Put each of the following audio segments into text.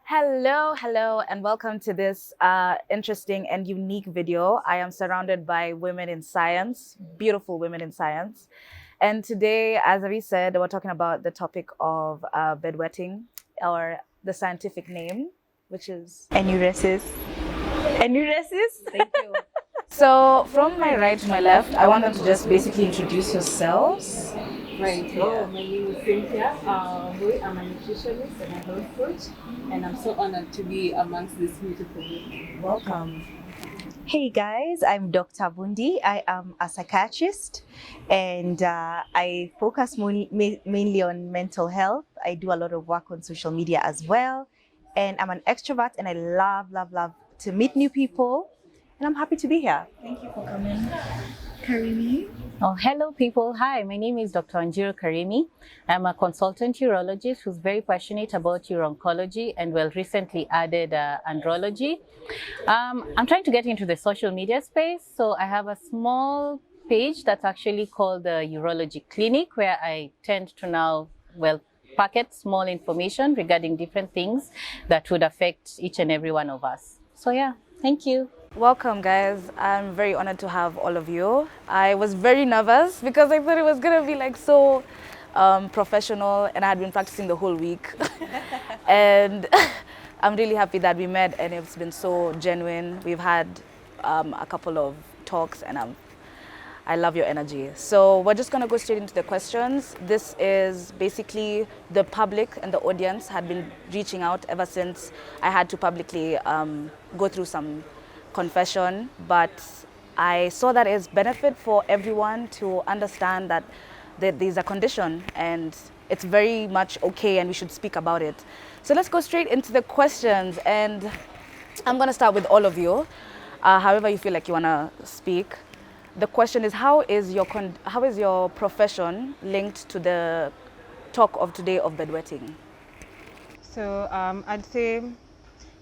Hello, and welcome to this interesting and unique video. I am surrounded by women in science, beautiful women in science. And today, as we said, we're talking about the topic of bedwetting, or the scientific name, which is Enuresis. Enuresis? Thank you. So, from my right to my left, I want them to just basically introduce yourselves. Right. Hello, my name is Cynthia. I'm a nutritionist and a health coach, and I'm so honored to be amongst this beautiful women. Welcome. Hey guys, I'm Dr. Vundi. I am a psychiatrist and I focus mainly on mental health. I do a lot of work on social media as well. And I'm an extrovert and I love to meet new people. And I'm happy to be here. Thank you for coming. Karimi. Oh, hello people. Hi, my name is Dr. Karimi. I'm a consultant urologist who's very passionate about uro-oncology and recently added andrology. I'm trying to get into the social media space, so I have a small page that's actually called the Urology Clinic, where I tend to now, packet small information regarding different things that would affect each and every one of us. So yeah, thank you. Welcome, guys. I'm very honored to have all of you. I was very nervous because I thought it was gonna be like so professional, and I had been practicing the whole week. And I'm really happy that we met, and it's been so genuine. We've had a couple of talks, and I love your energy. So we're just gonna go straight into the questions. This is basically the public and the audience had been reaching out ever since I had to publicly go through some confession, but I saw that it's benefit for everyone to understand that there's a condition and it's very much okay and we should speak about it. So let's go straight into the questions, and I'm gonna start with all of you. However you feel like you wanna speak. The question is, how is your profession linked to the talk of today of bedwetting? So I'd say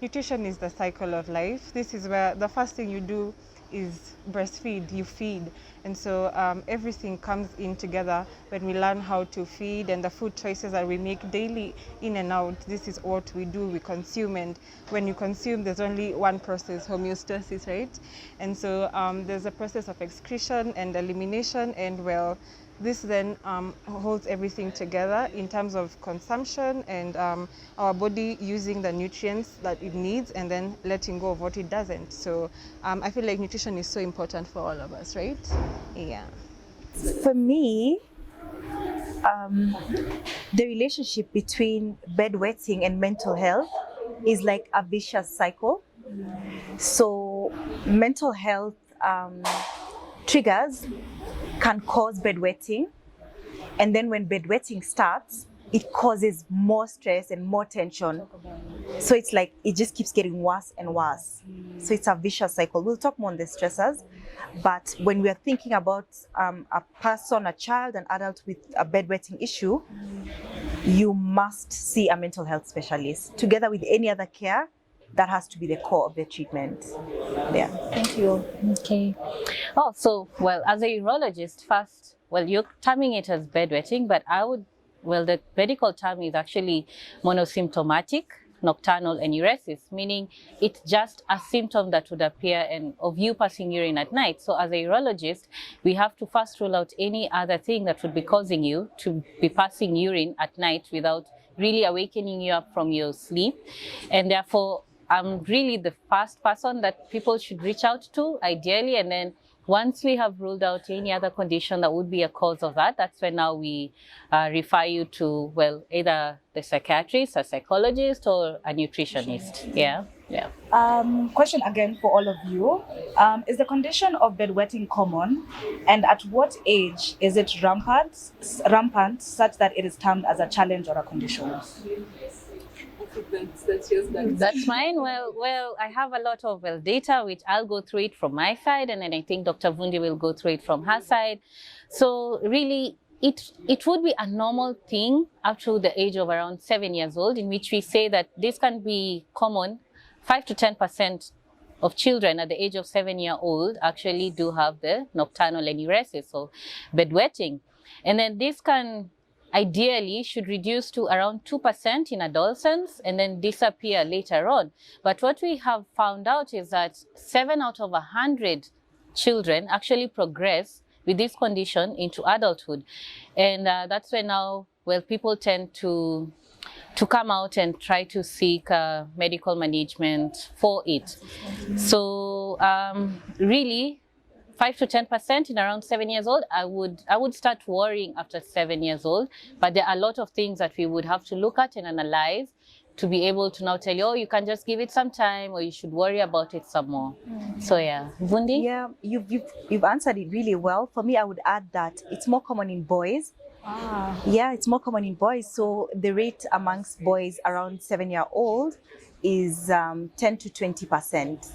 nutrition is the cycle of life. This is where the first thing you do is breastfeed, you feed. And so everything comes in together when we learn how to feed, and the food choices that we make daily in and out. This is what we do, we consume. And when you consume, there's only one process, homeostasis, right? And so there's a process of excretion and elimination, and this then holds everything together in terms of consumption and our body using the nutrients that it needs and then letting go of what it doesn't. So I feel like nutrition is so important for all of us, right? Yeah. For me, the relationship between bedwetting and mental health is like a vicious cycle. So mental health triggers can cause bedwetting, and then when bedwetting starts, it causes more stress and more tension. So it's like it just keeps getting worse and worse. So it's a vicious cycle. We'll talk more on the stressors, but when we are thinking about a person, a child, an adult with a bedwetting issue, you must see a mental health specialist together with any other care. That has to be the core of the treatment. Yeah. Thank you. Okay. Oh, so, as a urologist, first, you're terming it as bedwetting, but the medical term is actually monosymptomatic nocturnal enuresis, meaning it's just a symptom that would appear of you passing urine at night. So as a urologist, we have to first rule out any other thing that would be causing you to be passing urine at night without really awakening you up from your sleep. And therefore, I'm really the first person that people should reach out to, ideally. And then once we have ruled out any other condition that would be a cause of that, that's when now we refer you to, either the psychiatrist, a psychologist, or a nutritionist. Yeah. Question again for all of you. Is the condition of bedwetting common? And at what age is it rampant such that it is termed as a challenge or a condition? That's mine. Well, I have a lot of data, which I'll go through it from my side, and then I think Dr. Vundi will go through it from her side. So really, it would be a normal thing up to the age of around 7 years old, in which we say that this can be common. 5 to 10% of children at the age of 7-year-old actually do have the nocturnal enuresis, so bedwetting. And then this can ideally should reduce to around 2% in adolescents and then disappear later on. But what we have found out is that 7 out of 100 children actually progress with this condition into adulthood. And that's when now, well, people tend to come out and try to seek medical management for it. So really, 5 to 10% in around 7 years old, I would start worrying after 7 years old. But there are a lot of things that we would have to look at and analyze to be able to now tell you, oh, you can just give it some time, or you should worry about it some more. So yeah, Vundi? Yeah, you've answered it really well. For me, I would add that it's more common in boys. Yeah, it's more common in boys. So the rate amongst boys around 7-year-old is 10 to 20%.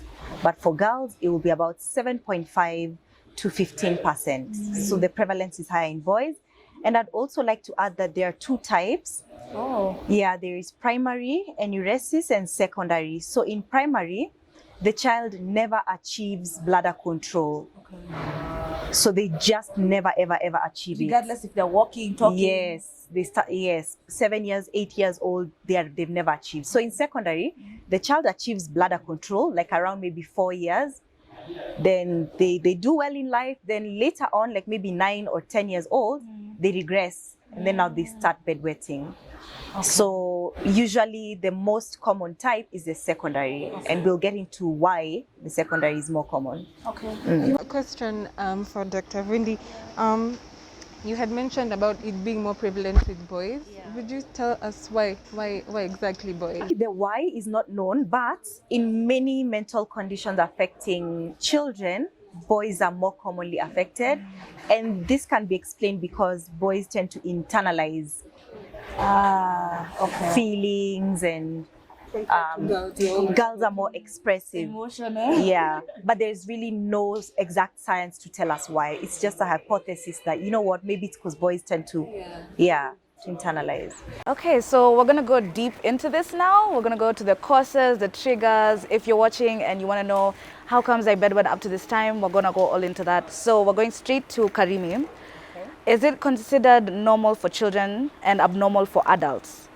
But for girls, it will be about 7.5 to 15%. So the prevalence is higher in boys. And I'd also like to add that there are 2 types. Oh. Yeah, there is primary enuresis and secondary. So in primary, the child never achieves bladder control. So they just never, ever, ever achieve it. Regardless if they're walking, talking. Yes, they start. Yes, 7 years, 8 years old, they've never achieved. So in secondary, the child achieves bladder control like around maybe 4 years. Then they do well in life. Then later on, like maybe 9 or 10 years old, they regress, and then now they start bedwetting. So usually the most common type is the secondary, and we'll get into why the secondary is more common. A question for Dr. Vundi. You had mentioned about it being more prevalent with boys. Would you tell us why exactly boys? The why is not known, but in many mental conditions affecting children, boys are more commonly affected. And this can be explained because boys tend to internalize feelings, and girls are more expressive. Emotional. Yeah, but there's really no exact science to tell us why. It's just a hypothesis that, you know what, maybe it's because boys tend to, to internalize. Okay, so we're going to go deep into this now. We're going to go to the causes, the triggers. If you're watching and you want to know how comes I bedwet up to this time, we're going to go all into that. So we're going straight to Karimi. Is it considered normal for children and abnormal for adults?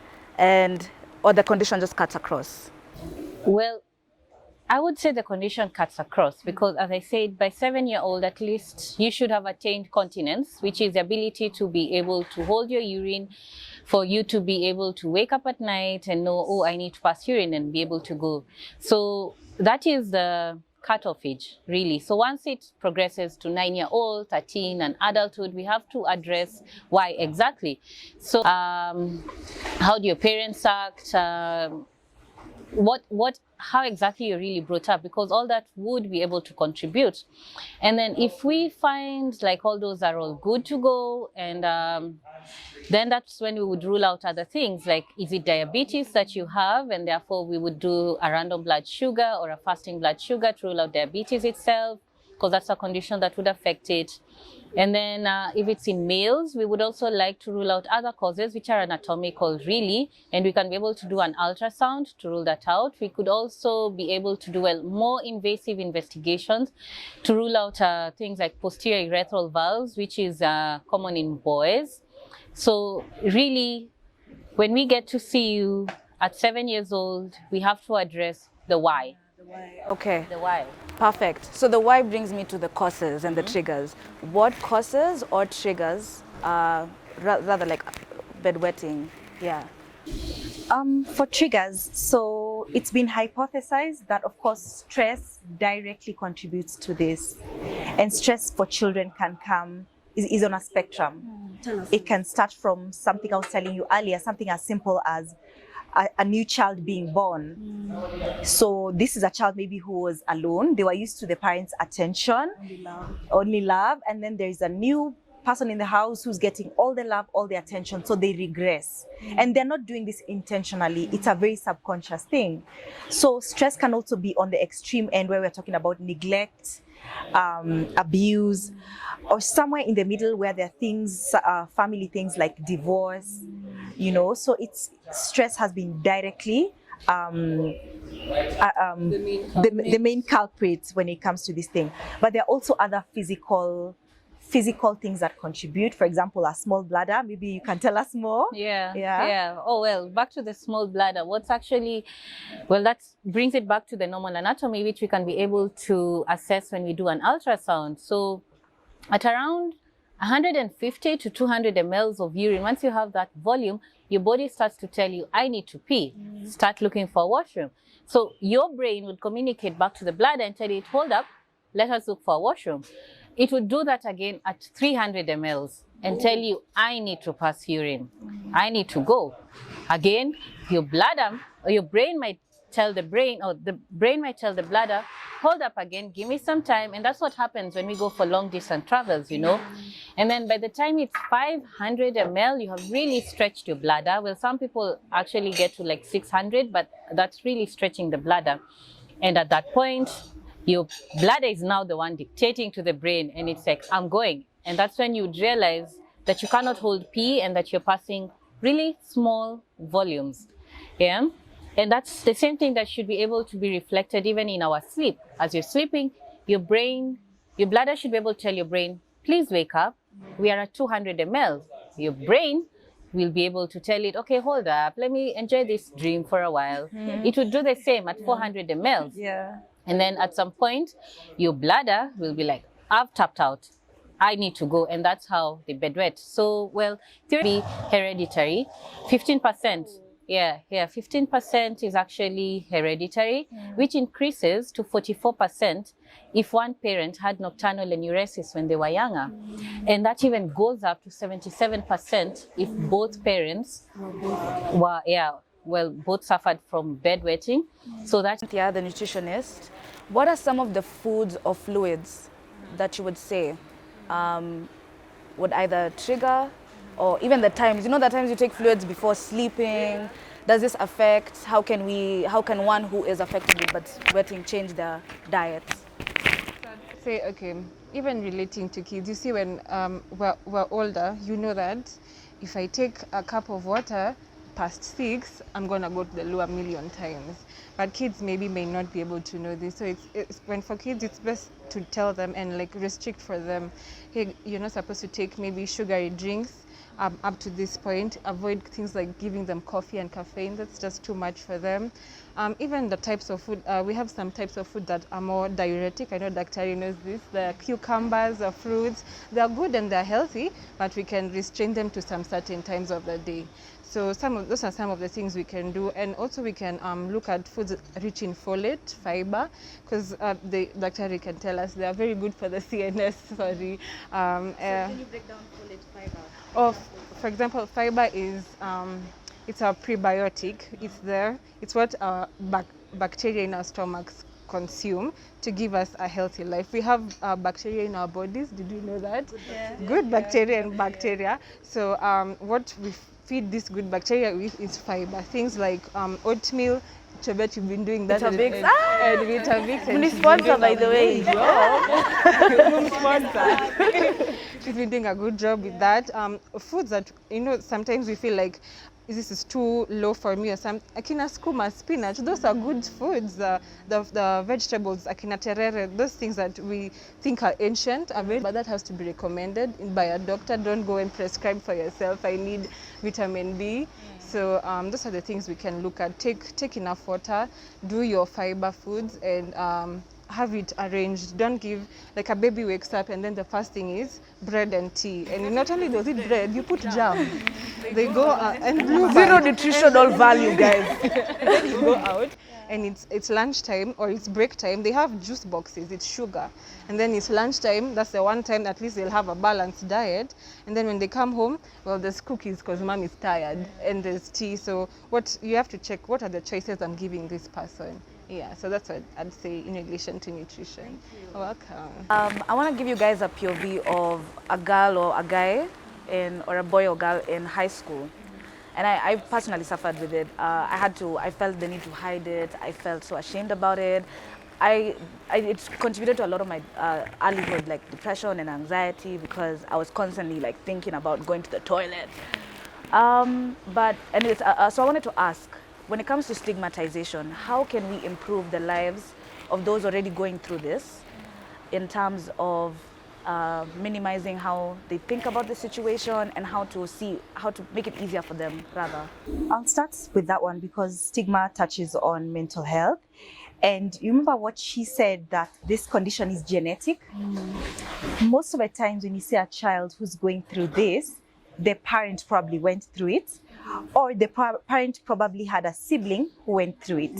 Or the condition just cuts across? Well, I would say the condition cuts across because, as I said, by 7-year-old, at least you should have attained continence, which is the ability to be able to hold your urine, for you to be able to wake up at night and know, oh, I need to pass urine, and be able to go. So that is the cutoff age, really. So once it progresses to 9-year-old, 13, and adulthood, we have to address why exactly. So how do your parents act? How exactly you're really brought up, because all that would be able to contribute. And then if we find like all those are all good to go, and then that's when we would rule out other things, like is it diabetes that you have, and therefore we would do a random blood sugar or a fasting blood sugar to rule out diabetes itself, because that's a condition that would affect it. And then if it's in males, we would also like to rule out other causes which are anatomical, really, and we can be able to do an ultrasound to rule that out. We could also be able to do more invasive investigations to rule out things like posterior urethral valves, which is common in boys. So really, when we get to see you at 7 years old, we have to address the why. Okay. The why. Perfect. So the why brings me to the causes and the triggers. What causes or triggers, rather like bedwetting? Yeah. For triggers, so it's been hypothesized that, of course, stress directly contributes to this. And stress for children is on a spectrum. It can start from something I was telling you earlier, something as simple as a new child being born. So this is a child maybe who was alone. They were used to the parents' attention, only love. And then there is a new person in the house who's getting all the love, all the attention. So they regress. And they're not doing this intentionally. It's a very subconscious thing. So stress can also be on the extreme end, where we're talking about neglect, abuse, or somewhere in the middle where there are things, family things like divorce, so stress has been directly the main culprit when it comes to this thing. But there are also other physical physical things that contribute. For example, a small bladder. Maybe you can tell us more. Yeah. Oh, well, back to the small bladder. What's actually, well, that brings it back to the normal anatomy, which we can be able to assess when we do an ultrasound. So at around 150 to 200 mLs of urine, once you have that volume, your body starts to tell you, I need to pee. Start looking for a washroom. So your brain would communicate back to the bladder and tell it, hold up, let us look for a washroom. It would do that again at 300 mLs and tell you, I need to pass urine. I need to go. Again, your bladder or your brain might tell the brain, or the brain might tell the bladder, hold up again, give me some time. And that's what happens when we go for long distance travels, you know. And then by the time it's 500 ml, you have really stretched your bladder. Well, some people actually get to like 600, but that's really stretching the bladder. And at that point, your bladder is now the one dictating to the brain, and it's like, I'm going. And that's when you realize that you cannot hold pee and that you're passing really small volumes. Yeah. And that's the same thing that should be able to be reflected even in our sleep. As you're sleeping, your bladder should be able to tell your brain, please wake up. We are at 200 ml. Your brain will be able to tell it, okay, hold up, let me enjoy this dream for a while. It would do the same at 400 ml. Yeah. And then at some point, your bladder will be like, I've tapped out. I need to go. And that's how they bedwet. So, well, theory hereditary, 15%. Yeah, 15% is actually hereditary, which increases to 44% if one parent had nocturnal enuresis when they were younger. And that even goes up to 77% if both parents both suffered from bedwetting. So that's Cynthia, the nutritionist, what are some of the foods or fluids that you would say would either trigger, or even the times, you know, the times you take fluids before sleeping, does this affect, how can one who is affected with bedwetting change their diet? Say, okay, even relating to kids, you see when we're older, you know that if I take a cup of water past 6, I'm gonna go to the loo a million times. But kids maybe may not be able to know this. So it's when for kids, it's best to tell them and like restrict for them. Hey, you're not supposed to take maybe sugary drinks up to this point. Avoid things like giving them coffee and caffeine. That's just too much for them. Even the types of food, we have some types of food that are more diuretic. I know Dr. knows this. The cucumbers, the fruits, they're good and they're healthy, but we can restrain them to some certain times of the day. So those are some of the things we can do. And also we can look at foods rich in folate, fiber, because the Dr. can tell us they are very good for the CNS, sorry. So can you break down folate, fiber? For example, fiber is, it's a prebiotic. It's there. It's what our bacteria in our stomachs consume to give us a healthy life. We have bacteria in our bodies. Did you know that? Good bacteria and bacteria. So what we feed this good bacteria with is fiber. Things like oatmeal. I bet you've been doing that. Weetabix. And Weetabix. Mini sponsor, by the way. She's been doing a good job with that. Foods that, you know, sometimes we feel like this is too low for me, or some akina skuma, spinach, those are good foods. The vegetables, akina terere, those things that we think are ancient, but that has to be recommended by a doctor. Don't go and prescribe for yourself, I need vitamin B. So those are the things we can look at. Take enough water, do your fiber foods, and have it arranged. Don't give, like a baby wakes up and then the first thing is bread and tea. And not only does it bread, you put jam. They go and zero nutritional value, guys. And then you go out and it's lunchtime or it's break time. They have juice boxes, it's sugar. And then it's lunchtime, that's the one time at least they'll have a balanced diet. And then when they come home, well, there's cookies because mom is tired, and there's tea. So what you have to check, what are the choices I'm giving this person? Yeah, so that's what I'd say in relation to nutrition. You're welcome. I want to give you guys a POV of a girl or a guy or a boy or girl in high school. And I personally suffered with it. I felt the need to hide it. I felt so ashamed about it. It contributed to a lot of my earlyhood, like depression and anxiety, because I was constantly like thinking about going to the toilet. So I wanted to ask, when it comes to stigmatization, how can we improve the lives of those already going through this in terms of minimizing how they think about the situation and how to make it easier for them, rather. I'll start with that one because stigma touches on mental health. And you remember what she said, that this condition is genetic? Most of the times when you see a child who's going through this, the parent probably went through it, or the parent probably had a sibling who went through it.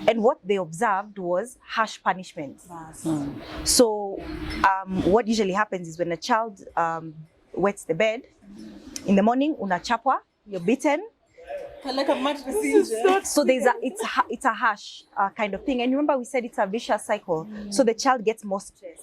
And what they observed was harsh punishment. So what usually happens is when a child wets the bed, in the morning, unachapwa, you're beaten. Like a mad procedure. So it's a harsh kind of thing. And remember we said it's a vicious cycle. So the child gets more stress,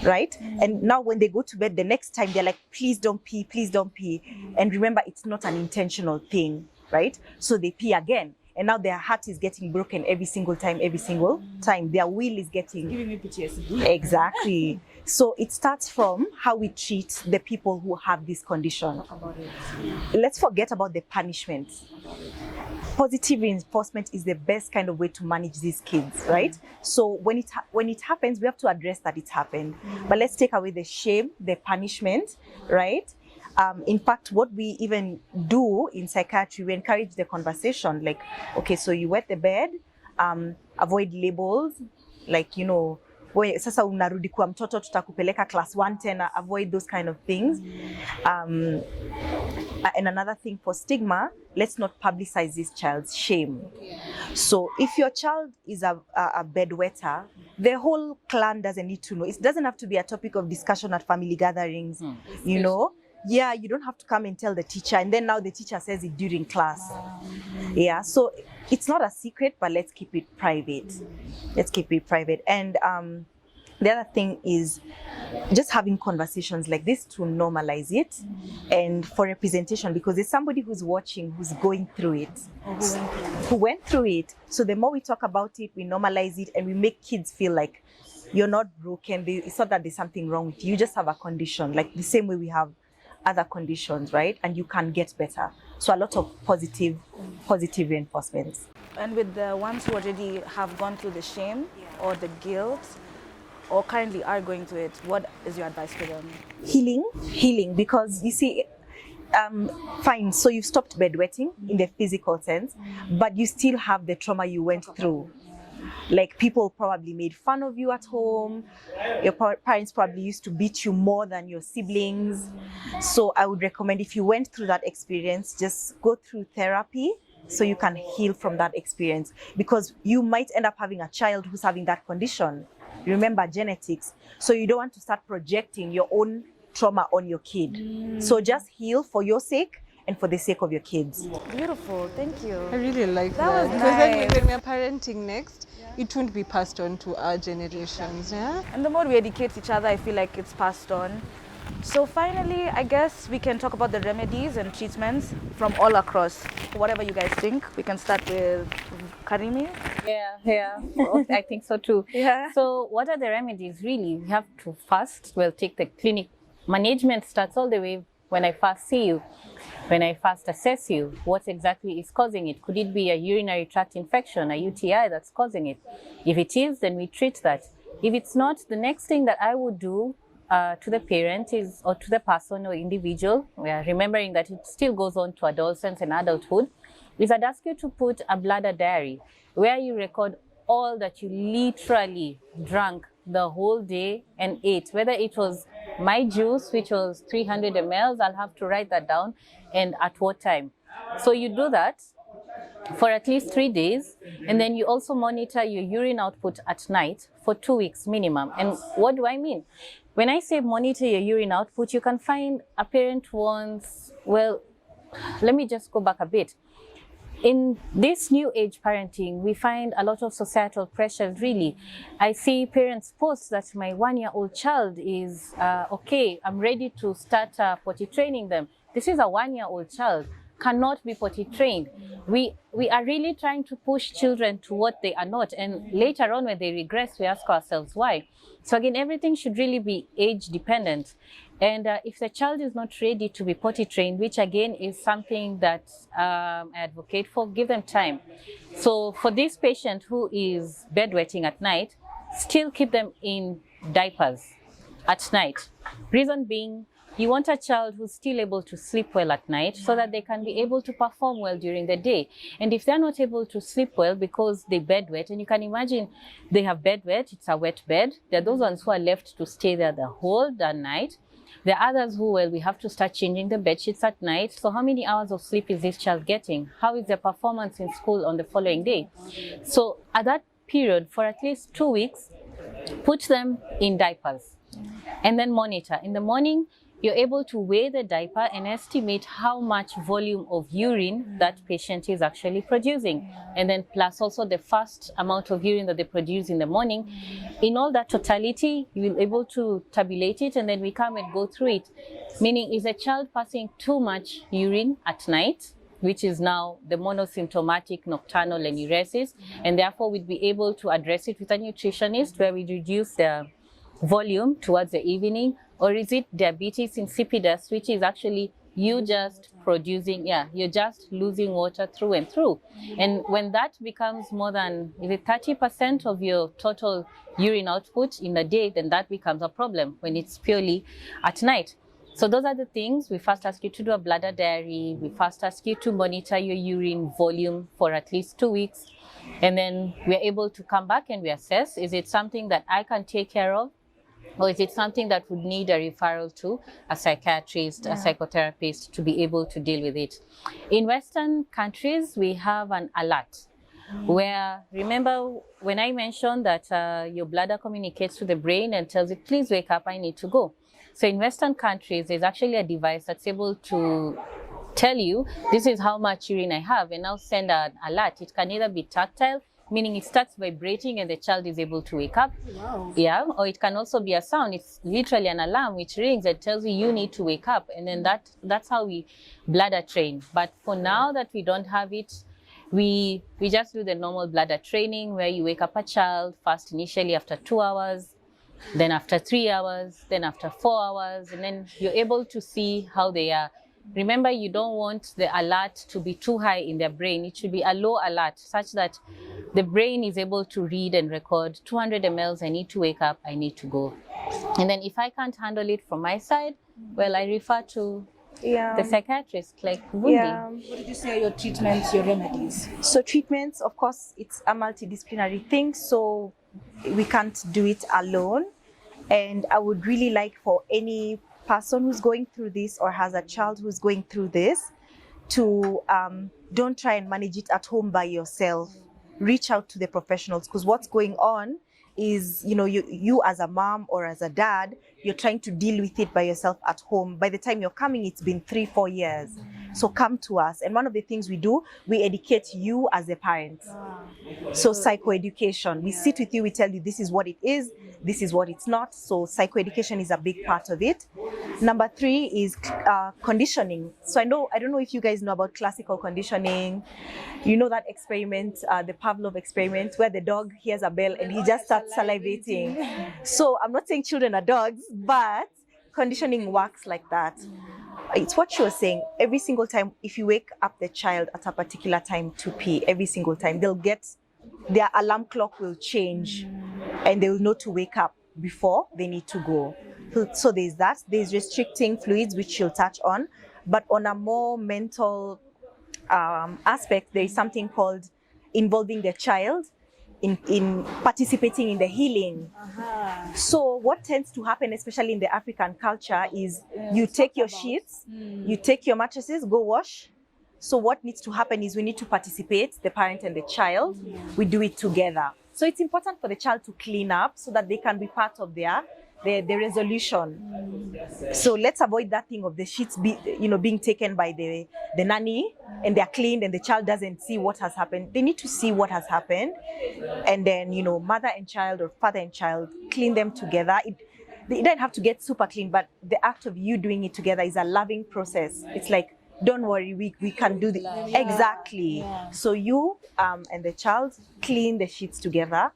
right? And now when they go to bed the next time, they're like, please don't pee, please don't pee. And remember, it's not an intentional thing, right? So they pee again. And now their heart is getting broken every single time. Their will is getting... Giving me PTSD. Exactly. So it starts from how we treat the people who have this condition. Let's forget about the punishment. Positive reinforcement is the best kind of way to manage these kids, right? So when it happens, we have to address that it happened. But let's take away the shame, the punishment, right? In fact, what we even do in psychiatry, we encourage the conversation. Like, okay, so you wet the bed, avoid labels, like, you know, sasa unarudi kwa mtoto tutakupeleka class 1 tena, avoid those kind of things. And another thing for stigma, let's not publicize this child's shame. So if your child is a bedwetter, the whole clan doesn't need to know. It doesn't have to be a topic of discussion at family gatherings, you know. Yeah, you don't have to come and tell the teacher, and then now the teacher says it during class. Yeah, so it's not a secret, but let's keep it private. Let's keep it private. And the other thing is just having conversations like this to normalize it and for representation, because there's somebody who's watching who's going through it, who went through it. So the more we talk about it, we normalize it, and we make kids feel like you're not broken. It's not that there's something wrong with you. You just have a condition, like the same way we have other conditions, right? And you can get better. So a lot of positive reinforcements. And with the ones who already have gone through the shame or the guilt, or currently are going through it, what is your advice to them? Healing, because you see, fine, so you've stopped bedwetting in the physical sense, but you still have the trauma you went through. Like, people probably made fun of you at home. Your parents probably used to beat you more than your siblings. So I would recommend, if you went through that experience, just go through therapy so you can heal from that experience, because you might end up having a child who's having that condition. Remember, genetics. So you don't want to start projecting your own trauma on your kid. So just heal for your sake and for the sake of your kids. Beautiful, thank you. I really like That was because then nice. when we're parenting next, it won't be passed on to our generations. Yeah. And the more we educate each other, I feel like it's passed on. So finally, I guess we can talk about the remedies and treatments from all across. Whatever you guys think. We can start with Karimi. Yeah. Well, I think so too. Yeah. So what are the remedies really? We have to first, take the clinic. Management starts all the way when I first see you, when I first assess you. What exactly is causing it? Could it be a urinary tract infection, a UTI that's causing it? If it is, then we treat that. If it's not, the next thing that I would do to the parent is, or to the person or individual, we are remembering that it still goes on to adolescence and adulthood, is I'd ask you to put a bladder diary where you record all that you literally drank the whole day and ate. Whether it was my juice, which was 300 ml, I'll have to write that down, and at what time. So you do that for at least 3 days, and then you also monitor your urine output at night for 2 weeks minimum. And what do I mean? When I say monitor your urine output, you can find a parent wants, well, let me just go back a bit. In this new age parenting, we find a lot of societal pressures, really. I see parents post that my 1-year-old child is, okay, I'm ready to start potty training them. This is a 1-year-old child, cannot be potty trained. We are really trying to push children to what they are not. And later on, when they regress, we ask ourselves why. So again, everything should really be age dependent. And if the child is not ready to be potty trained, which again is something that I advocate for, give them time. So for this patient who is bedwetting at night, still keep them in diapers. at night. Reason being, you want a child who's still able to sleep well at night so that they can be able to perform well during the day. And if they're not able to sleep well because they bedwet, and you can imagine they have bedwet, it's a wet bed. There are those ones who are left to stay there the whole damn night. There are others who, well, we have to start changing the bed sheets at night. So how many hours of sleep is this child getting? How is their performance in school on the following day? So at that period, for at least 2 weeks, put them in diapers and then monitor. In the morning, you're able to weigh the diaper and estimate how much volume of urine that patient is actually producing. And then plus also the first amount of urine that they produce in the morning. In all that totality, you will be able to tabulate it, and then we come and go through it. Meaning, is a child passing too much urine at night, which is now the monosymptomatic nocturnal enuresis, and therefore we'd be able to address it with a nutritionist where we reduce the volume towards the evening? Or is it diabetes insipidus, which is actually you just producing, you're just losing water through and through. And when that becomes more than, is it 30% of your total urine output in a day, then that becomes a problem when it's purely at night. So those are the things. We first ask you to do a bladder diary. We first ask you to monitor your urine volume for at least 2 weeks. And then we're able to come back and we assess, is it something that I can take care of? Or is it something that would need a referral to a psychiatrist, a psychotherapist to be able to deal with it? In Western countries, we have an alert where, remember when I mentioned that your bladder communicates to the brain and tells it, please wake up, I need to go. So in Western countries, there's actually a device that's able to tell you, this is how much urine I have, and now send an alert. It can either be tactile, meaning it starts vibrating and the child is able to wake up. Wow. Yeah, or it can also be a sound. It's literally an alarm which rings and tells you need to wake up. And then that's how we bladder train. But for now that we don't have it, we just do the normal bladder training where you wake up a child first initially after 2 hours, then after 3 hours, then after 4 hours, and then you're able to see how they are. Remember, you don't want the alert to be too high in their brain. It should be a low alert such that the brain is able to read and record 200 mLs, I need to wake up, I need to go. And then if I can't handle it from my side, well, I refer to the psychiatrist, like vundi. What did you say are your treatments, your remedies? So treatments, of course, it's a multidisciplinary thing, so we can't do it alone. And I would really like for any person who's going through this or has a child who's going through this to don't try and manage it at home by yourself. Reach out to the professionals, because what's going on is, you as a mom or as a dad, you're trying to deal with it by yourself at home. By the time you're coming, it's been 3-4 years. So come to us. And one of the things we do, we educate you as a parent. So psychoeducation, we sit with you, we tell you this is what it is, this is what it's not. So psychoeducation is a big part of it. Number 3 is conditioning. So I don't know if you guys know about classical conditioning. You know that experiment, the Pavlov experiment, where the dog hears a bell and he just starts salivating. So I'm not saying children are dogs, but conditioning works like that. It's what she was saying. Every single time, if you wake up the child at a particular time to pee, every single time, their alarm clock will change and they will know to wake up before they need to go. So there's that. There's restricting fluids, which she'll touch on. But on a more mental aspect, there is something called involving the child in participating in the healing. So what tends to happen, especially in the African culture, is you take your sheets, you take your mattresses, go wash. So what needs to happen is we need to participate, the parent and the child. We do it together. So it's important for the child to clean up so that they can be part of the resolution. So let's avoid that thing of the sheets being taken by the nanny and they're cleaned and the child doesn't see what has happened. They need to see what has happened, and then mother and child or father and child clean them together. They don't have to get super clean, but the act of you doing it together is a loving process. It's like, don't worry, we can do this. Exactly. So you and the child clean the sheets together.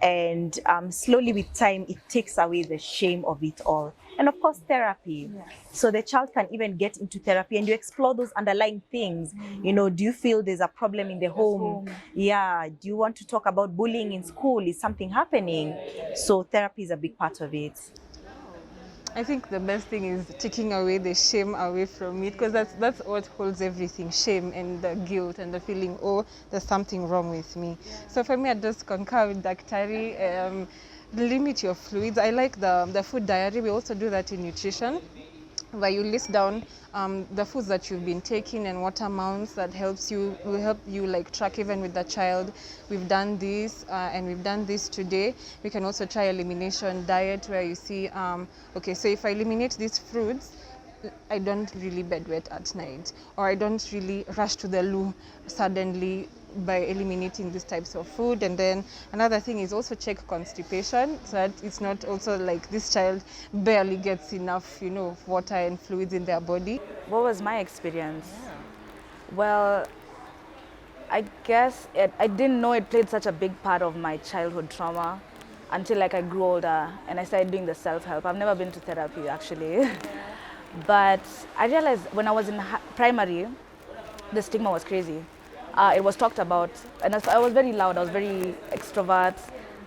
And slowly with time, it takes away the shame of it all. And of course, therapy. So the child can even get into therapy and you explore those underlying things. Do you feel there's a problem in the home? Yeah. Do you want to talk about bullying in school? Is something happening? So therapy is a big part of it. I think the best thing is taking away the shame away from it, because that's what holds everything, shame and the guilt and the feeling, oh, there's something wrong with me. So for me, I just concur with Daktari, limit your fluids. I like the food diary. We also do that in nutrition, where you list down the foods that you've been taking and what amounts that will help you like track even with the child. We've done this and we've done this today. We can also try elimination diet, where you see, okay, so if I eliminate these fruits, I don't really bedwet at night, or I don't really rush to the loo suddenly by eliminating these types of food. And then another thing is also check constipation, so that it's not also like this child barely gets enough, water and fluids in their body. What was my experience? Well, I guess I didn't know it played such a big part of my childhood trauma until like I grew older and I started doing the self-help. I've never been to therapy actually. But I realized when I was in primary, the stigma was crazy. It was talked about, and I was very loud, I was very extrovert,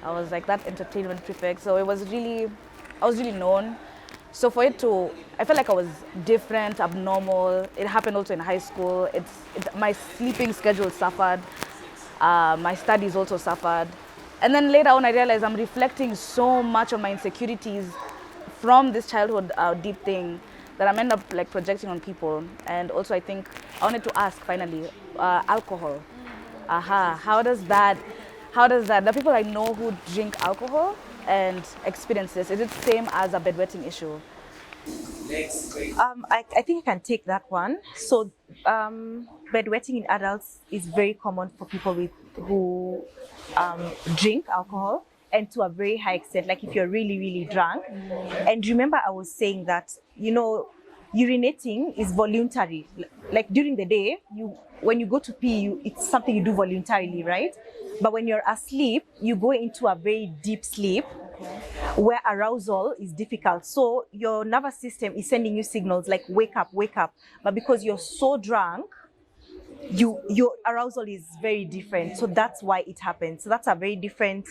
I was like that entertainment prefect, so I was really known. So for it to, I felt like I was different, abnormal. It happened also in high school. My sleeping schedule suffered, my studies also suffered. And then later on I realized I'm reflecting so much of my insecurities from this childhood deep thing that I'm end up like projecting on people. And also I think I wanted to ask finally, alcohol. How does that, the people I know who drink alcohol and experience this, is it the same as a bedwetting issue? I think I can take that one. So bedwetting in adults is very common for people who drink alcohol, and to a very high extent, like if you're really, really drunk. And remember I was saying that, urinating is voluntary. Like during the day, when you go to pee, it's something you do voluntarily, right? But when you're asleep, you go into a very deep sleep where arousal is difficult. So your nervous system is sending you signals like wake up, wake up. But because you're so drunk, your arousal is very different. So that's why it happens. So that's a very different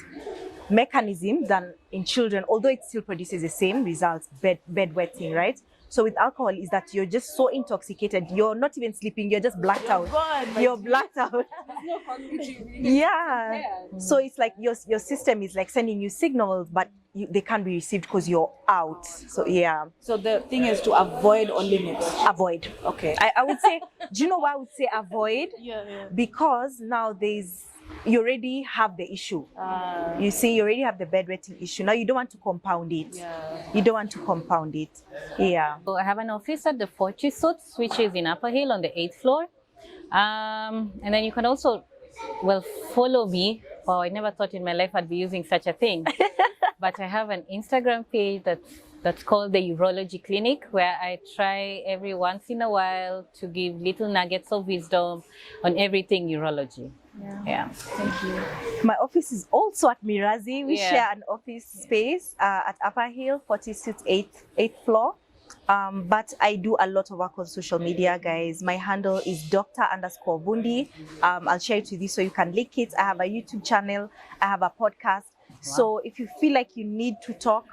mechanism than in children, although it still produces the same results, bedwetting, right? So with alcohol is that you're just so intoxicated, you're not even sleeping, you're just blacked out. You're blacked out. Yeah. So it's like your system is like sending you signals, but they can't be received because you're out. So yeah. So the thing is to avoid or limit. Avoid. Okay. I would say, do you know why I would say avoid? Yeah. Because now you already have the issue. You see, you already have the bedwetting issue. Now you don't want to compound it. You don't want to compound it. Yeah. So I have an office at the Fortree Suites, which is in Upper Hill on the 8th floor. And then you can also, follow me. Oh, I never thought in my life I'd be using such a thing. But I have an Instagram page that's called the Urology Clinic, where I try every once in a while to give little nuggets of wisdom on everything urology. Yeah. Thank you. My office is also at Mirazi. We share an office space at Upper Hill, 40 Suites, 8th floor. But I do a lot of work on social media, guys. My handle is Dr_vundi. I'll share it with you so you can link it. I have a YouTube channel. I have a podcast. Wow. So if you feel like you need to talk,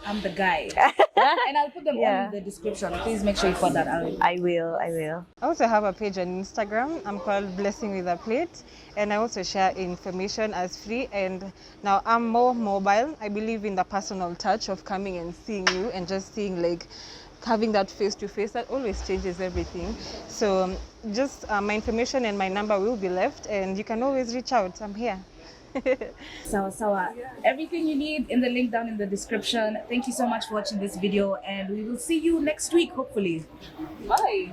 I'm the guy. And I'll put them all in the description. Please make sure you put that out. I will. I also have a page on Instagram. I'm called Blessing with a Plate. And I also share information as free. And now I'm more mobile. I believe in the personal touch of coming and seeing you and just seeing like having that face-to-face. That always changes everything. So just my information and my number will be left. And you can always reach out. I'm here. Sawa. Everything you need in the link down in the description. Thank you so much for watching this video, and we will see you next week, hopefully. Bye.